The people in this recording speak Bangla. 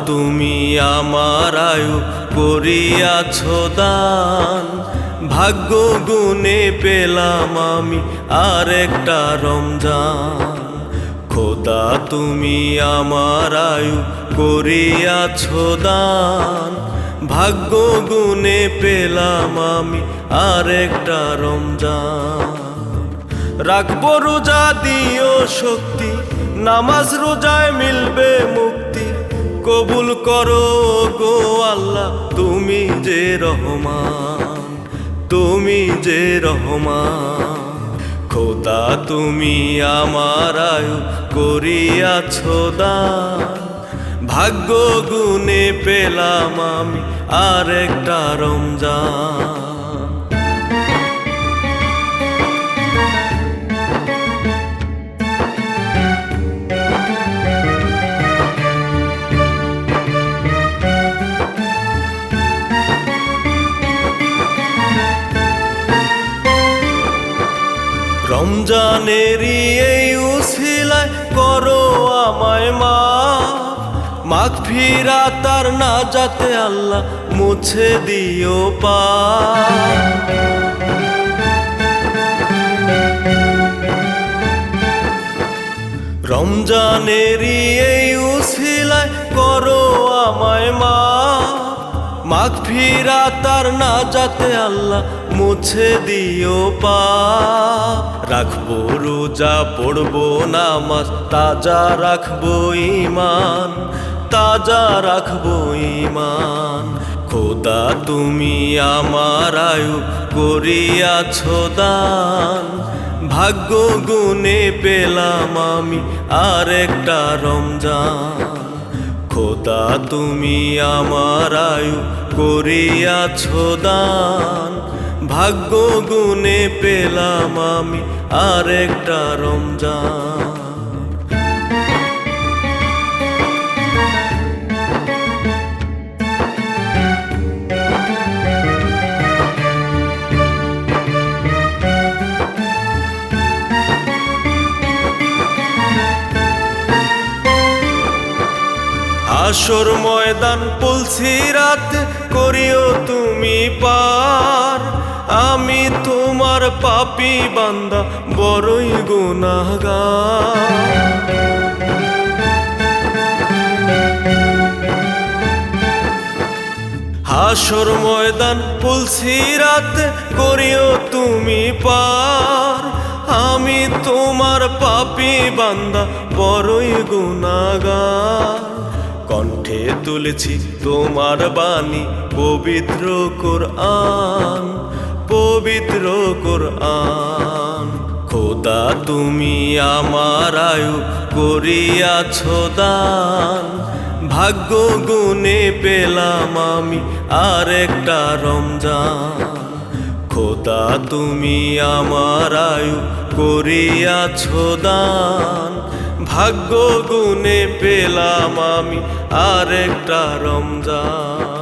তুমি আমার আয়ু করিয়াছ দান, ভাগ্য গুণে পেলাম আমি আরেকটা রমজান। খোদা তুমি আমার আয়ু করিয়াছ দান, ভাগ্য গুণে পেলাম আমি আরেকটা রমজান। রাখবো রোজা দিও শক্তি, নামাজ রোজায় মিলবে মুক্তি। কবুল করো গো আল্লাহ তুমি যে রহমান, তুমি যে রহমান। খোদা তুমি আমার আয়ু করিয়াছ দান, ভাগ্য গুণে পেলাম আমি আরেকটা রমজান। রমজানেরই এই উসিলায় করো আমায় মাগফিরাত আর নাজাতে আল্লাহ মুছে দিও পাপ। রমজানেরই এই উসিলায় করো আমায় মাগফিরাত আর নাজাতে আল্লাহ মুছে দিও পাপ। রাখবো রোজা পড়বো নামাজ, তাজা রাখবো ঈমান, তাজা রাখবো ঈমান। খোদা তুমি আমার আয়ু করিয়াছ দান, ভাগ্য গুণে পেলাম আমি আরেকটা রমজান। খোদা তুমি আমার আয়ু করিয়াছ দান, ভাগ্য গুণে পেলাম আমি আরেকটা রমজান। হাসর ময়দান পুলসিরাত করিও তুমি পার, আমি তোমার পাপী বান্দা বড়ই গুনাহগার। হাসর ময়দান পুলসিরাত করিও তুমি পার, আমি তোমার পাপী বান্দা বড়ই গুনাহগার। কণ্ঠে তুলেছি তোমার বাণী পবিত্র কোরআন, পবিত্র কোরআন। খোদা তুমি আমার আয়ু করিয়াছ দান, ভাগ্য গুণে পেলাম আমি আরেকটা রমজান। খোদা তুমি আমার আয়ু করিয়াছ দান, ভাগ্য গুণে পেলাম আমি আরেকটা রমজান।